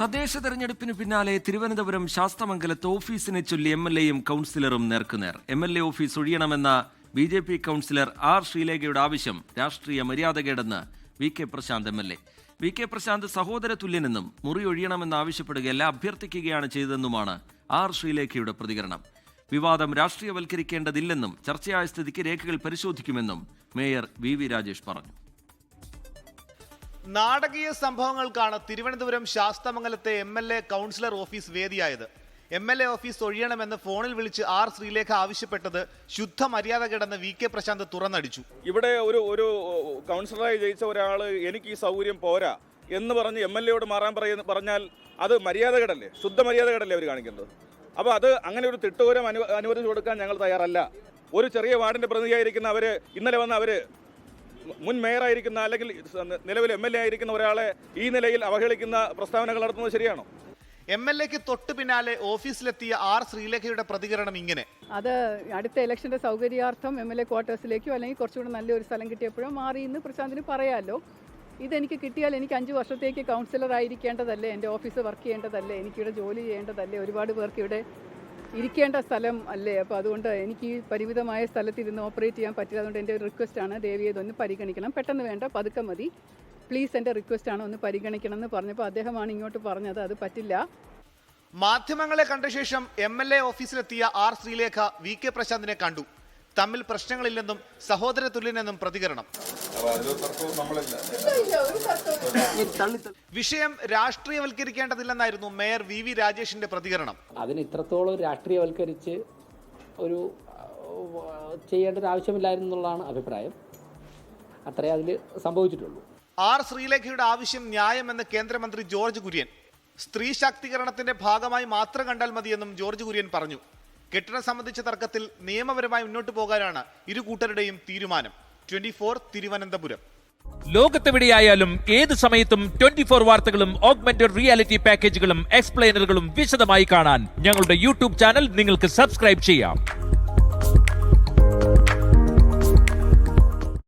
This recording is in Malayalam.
തദ്ദേശ തെരഞ്ഞെടുപ്പിന് പിന്നാലെ തിരുവനന്തപുരം ശാസ്തമംഗലത്ത് ഓഫീസിനെ ചൊല്ലി എംഎൽഎയും കൗൺസിലറും നേർക്കുനേർ. എംഎൽഎ ഓഫീസ് ഒഴിയണമെന്ന ബിജെപി കൗൺസിലർ ആർ ശ്രീലേഖയുടെ ആവശ്യം രാഷ്ട്രീയ മര്യാദകേടെന്ന് V K Prashanth MLA. V K Prashanth സഹോദര തുല്യനെന്നും മുറി ഒഴിയണമെന്ന് ആവശ്യപ്പെടുകയല്ല അഭ്യർത്ഥിക്കുകയാണ് ചെയ്തതെന്നുമാണ് ആർ ശ്രീലേഖയുടെ പ്രതികരണം. വിവാദം രാഷ്ട്രീയവൽക്കരിക്കേണ്ടതില്ലെന്നും ചർച്ചയായ സ്ഥിതിക്ക് രേഖകൾ പരിശോധിക്കുമെന്നും മേയർ വി രാജേഷ് പറഞ്ഞു. നാടകീയ സംഭവങ്ങൾക്കാണ് തിരുവനന്തപുരം ശാസ്തമംഗലത്തെ എംഎൽഎ കൗൺസിലർ ഓഫീസ് വേദിയായത്. എംഎൽഎ ഓഫീസ് ഒഴിയണമെന്ന് ഫോണിൽ വിളിച്ച് ആർ ശ്രീലേഖ ആവശ്യപ്പെട്ടത് ശുദ്ധ മര്യാദകേടെന്ന് വി കെ പ്രശാന്ത് തുറന്നടിച്ചു. ഇവിടെ ഒരു കൗൺസിലറായി ജയിച്ച ഒരാൾ എനിക്ക് ഈ സൗകര്യം പോരാ എന്ന് പറഞ്ഞ് എംഎൽഎയോട് മാറാൻ പറഞ്ഞാൽ അത് മര്യാദകേടല്ലേ, ശുദ്ധ മര്യാദകേടല്ലേ അവർ കാണിക്കുന്നത്. അപ്പോൾ അത് അങ്ങനെ ഒരു തിട്ടൂരം അനുവദിച്ചു കൊടുക്കാൻ ഞങ്ങൾ തയ്യാറല്ല. ഒരു ചെറിയ വാർഡിന്റെ പ്രതിനിധിയായിരിക്കുന്ന അവർ ഇന്നലെ വന്ന് അവർ മുൻ മേയറായിരിക്കുന്ന അല്ലെങ്കിൽ നിലവിൽ എംഎൽഎ ആയിരിക്കുന്ന ഒരാളെ ഈ നിലയിൽ അവഹേളിക്കുന്ന പ്രസ്താവനകൾ നടത്തുന്നത് ശരിയാണോ? എംഎൽഎക്ക് തൊട്ടു പിന്നാലെ ഓഫീസിലെത്തിയ ആർ ശ്രീലേഖയുടെ പ്രതികരണം ഇങ്ങനെ: അത് അടുത്ത ഇലക്ഷന്റെ സൗകര്യാർത്ഥം എംഎൽഎ ക്വാർട്ടേഴ്സിലേക്കോ അല്ലെങ്കിൽ കുറച്ചുകൂടെ നല്ലൊരു സ്ഥലം കിട്ടിയപ്പോഴോ മാറി എന്ന് പ്രശാന്തിന് പറയാമല്ലോ. ഇതെനിക്ക് കിട്ടിയാൽ എനിക്ക് 5 വർഷത്തേക്ക് കൗൺസിലർ ആയിരിക്കേണ്ടതല്ലേ, എൻ്റെ ഓഫീസ് വർക്ക് ചെയ്യേണ്ടതല്ലേ, എനിക്കിവിടെ ജോലി ചെയ്യേണ്ടതല്ലേ, ഒരുപാട് പേർക്ക് ഇവിടെ ഇരിക്കേണ്ട സ്ഥലം അല്ലേ. അപ്പോൾ അതുകൊണ്ട് എനിക്ക് ഈ പരിമിതമായ സ്ഥലത്ത് ഇരുന്ന് ഓപ്പറേറ്റ് ചെയ്യാൻ പറ്റില്ല. അതുകൊണ്ട് എൻ്റെ ഒരു റിക്വസ്റ്റാണ്, ദയവ് ചെയ്തൊന്ന് പരിഗണിക്കണം, പെട്ടെന്ന് വേണ്ട, പതുക്കെ മതി, പ്ലീസ് എൻ്റെ റിക്വസ്റ്റാണ്, ഒന്ന് പരിഗണിക്കണം എന്ന് പറഞ്ഞപ്പോൾ അദ്ദേഹമാണ് ഇങ്ങോട്ട് പറഞ്ഞത് അത് പറ്റില്ല. മാധ്യമങ്ങളെ കണ്ട ശേഷം എംഎൽഎ ഓഫീസിലെത്തിയ ആർ ശ്രീലേഖ വി കെ പ്രശാന്തിനെ കണ്ടു. തമ്മിൽ പ്രശ്നങ്ങളില്ലെന്നും സഹോദര തുല്യനെന്നും പ്രതികരണം. വിഷയം രാഷ്ട്രീയവൽക്കരിക്കേണ്ടതില്ലെന്നായിരുന്നു മേയർ വി രാജേഷിന്റെ പ്രതികരണം. അതിന് ഇത്രത്തോളം രാഷ്ട്രീയവൽക്കരിച്ച് ഒരു ചെയ്യേണ്ട ആവശ്യമില്ലായിരുന്നു എന്നുള്ളതാണ് അഭിപ്രായം. അത്രേ അതിൽ സംഭവിച്ചിട്ടുള്ളൂ. ആർ ശ്രീലേഖയുടെ ആവശ്യം ന്യായമെന്ന് കേന്ദ്രമന്ത്രി ജോർജ് കുര്യൻ. സ്ത്രീ ശാക്തീകരണത്തിന്റെ ഭാഗമായി മാത്രം കണ്ടാൽ മതിയെന്നും ജോർജ് കുര്യൻ പറഞ്ഞു. കെട്ടിടം സംബന്ധിച്ച തർക്കത്തിൽ നിയമപരമായി മുന്നോട്ട് പോകാനാണ് ഇരു കൂട്ടരുടെയും തീരുമാനം. 24 തിരുവനന്തപുരം. ലോകത്തെവിടെയായാലും ഏത് സമയത്തും 24 വാർത്തകളും ഓഗ്മെന്റഡ് റിയാലിറ്റി പാക്കേജുകളും എക്സ്പ്ലെയിനറുകളും വിശദമായി കാണാൻ ഞങ്ങളുടെ യൂട്യൂബ് ചാനൽ നിങ്ങൾക്ക് സബ്സ്ക്രൈബ് ചെയ്യാം.